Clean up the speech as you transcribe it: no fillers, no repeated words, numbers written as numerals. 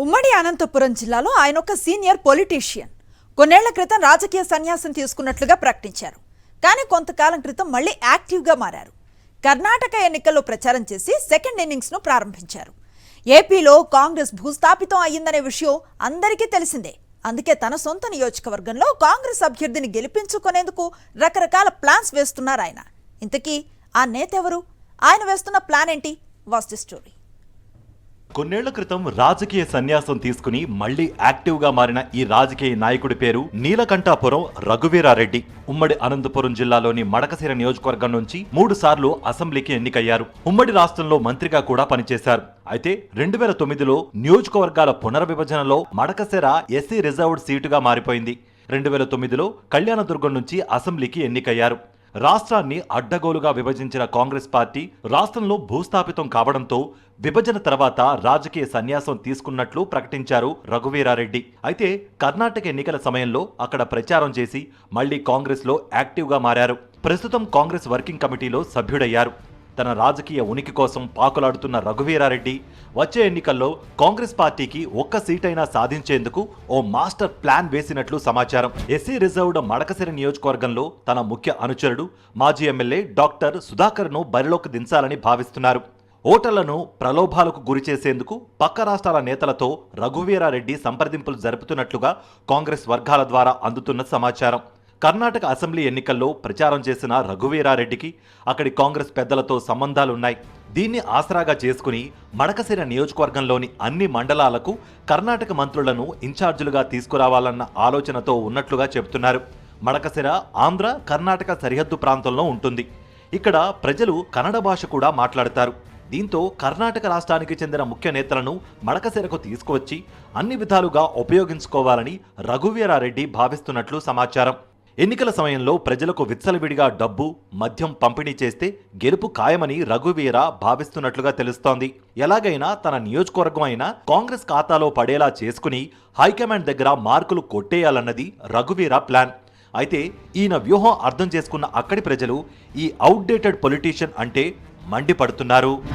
ఉమ్మడి అనంతపురం జిల్లాలో ఆయన ఒక సీనియర్ పొలిటీషియన్. కొన్నేళ్ల క్రితం రాజకీయ సన్యాసం తీసుకున్నట్లుగా ప్రకటించారు. కానీ కొంతకాలం క్రితం మళ్ళీ యాక్టివ్గా మారారు. కర్ణాటక ఎన్నికల్లో ప్రచారం చేసి సెకండ్ ఇన్నింగ్స్ను ప్రారంభించారు. ఏపీలో కాంగ్రెస్ భూస్థాపితం అయ్యిందనే విషయం అందరికీ తెలిసిందే. అందుకే తన సొంత నియోజకవర్గంలో కాంగ్రెస్ అభ్యర్థిని గెలిపించుకునేందుకు రకరకాల ప్లాన్స్ వేస్తున్నారు ఆయన. ఇంతకీ ఆ నేత ఎవరు? ఆయన వేస్తున్న ప్లాన్ ఏంటి? Watch the story. కొన్నేళ్ల క్రితం రాజకీయ సన్యాసం తీసుకుని మళ్లీ యాక్టివ్ గా మారిన ఈ రాజకీయ నాయకుడి పేరు నీలకంఠాపురం రఘువీరారెడ్డి. ఉమ్మడి అనంతపురం జిల్లాలోని మడకశిర నియోజకవర్గం నుంచి 3 సార్లు అసెంబ్లీకి ఎన్నికయ్యారు. ఉమ్మడి రాష్ట్రంలో మంత్రిగా కూడా పనిచేశారు. అయితే 2009లో నియోజకవర్గాల పునర్విభజనలో మడకశిర ఎస్సీ రిజర్వ్డ్ సీటుగా మారిపోయింది. 2009లో కళ్యాణదుర్గం నుంచి అసెంబ్లీకి ఎన్నికయ్యారు. రాష్ట్రాన్ని అడ్డగోలుగా విభజించిన కాంగ్రెస్ పార్టీ రాష్ట్రంలో భూస్థాపితం కావడంతో విభజన తర్వాత రాజకీయ సన్యాసం తీసుకున్నట్లు ప్రకటించారు రఘువీరారెడ్డి. అయితే కర్ణాటక ఎన్నికల సమయంలో అక్కడ ప్రచారం చేసి మళ్లీ కాంగ్రెస్లో యాక్టివ్గా మారారు. ప్రస్తుతం కాంగ్రెస్ వర్కింగ్ కమిటీలో సభ్యుడయ్యారు. తన రాజకీయ ఉనికి కోసం పాకులాడుతున్న రఘువీరారెడ్డి వచ్చే ఎన్నికల్లో కాంగ్రెస్ పార్టీకి ఒక్క సీటైనా సాధించేందుకు ఓ మాస్టర్ ప్లాన్ వేసినట్లు సమాచారం. ఎస్సీ రిజర్వ్డ్ మడకశిర నియోజకవర్గంలో తన ముఖ్య అనుచరుడు మాజీ ఎమ్మెల్యే డాక్టర్ సుధాకర్ను బరిలోకి దించాలని భావిస్తున్నారు. ఓటర్లను ప్రలోభాలకు గురిచేసేందుకు పక్క రాష్ట్రాల నేతలతో రఘువీరారెడ్డి సంప్రదింపులు జరుపుతున్నట్లుగా కాంగ్రెస్ వర్గాల ద్వారా అందుతున్న సమాచారం. కర్ణాటక అసెంబ్లీ ఎన్నికల్లో ప్రచారం చేసిన రఘువీరారెడ్డికి అక్కడి కాంగ్రెస్ పెద్దలతో సంబంధాలున్నాయి. దీన్ని ఆసరాగా చేసుకుని మడకశిర నియోజకవర్గంలోని అన్ని మండలాలకు కర్ణాటక మంత్రులను ఇన్ఛార్జీలుగా తీసుకురావాలన్న ఆలోచనతో ఉన్నట్లుగా చెబుతున్నారు. మడకశిర ఆంధ్ర కర్ణాటక సరిహద్దు ప్రాంతంలో ఉంటుంది. ఇక్కడ ప్రజలు కన్నడ భాష కూడా మాట్లాడతారు. దీంతో కర్ణాటక రాష్ట్రానికి చెందిన ముఖ్య నేతలను మడకశిరకు తీసుకువచ్చి అన్ని విధాలుగా ఉపయోగించుకోవాలని రఘువీరారెడ్డి భావిస్తున్నట్లు సమాచారం. ఎన్నికల సమయంలో ప్రజలకు విచ్చలవిడిగా డబ్బు, మద్యం పంపిణీ చేస్తే గెలుపు ఖాయమని రఘువీర భావిస్తున్నట్లుగా తెలుస్తోంది. ఎలాగైనా తన నియోజకవర్గం అయినా కాంగ్రెస్ ఖాతాలో పడేలా చేసుకుని హైకమాండ్ దగ్గర మార్కులు కొట్టేయాలన్నది రఘువీర ప్లాన్. అయితే ఈయన వ్యూహం అర్థం చేసుకున్న అక్కడి ప్రజలు ఈ అవుట్డేటెడ్ పొలిటీషియన్ అంటే మండిపడుతున్నారు.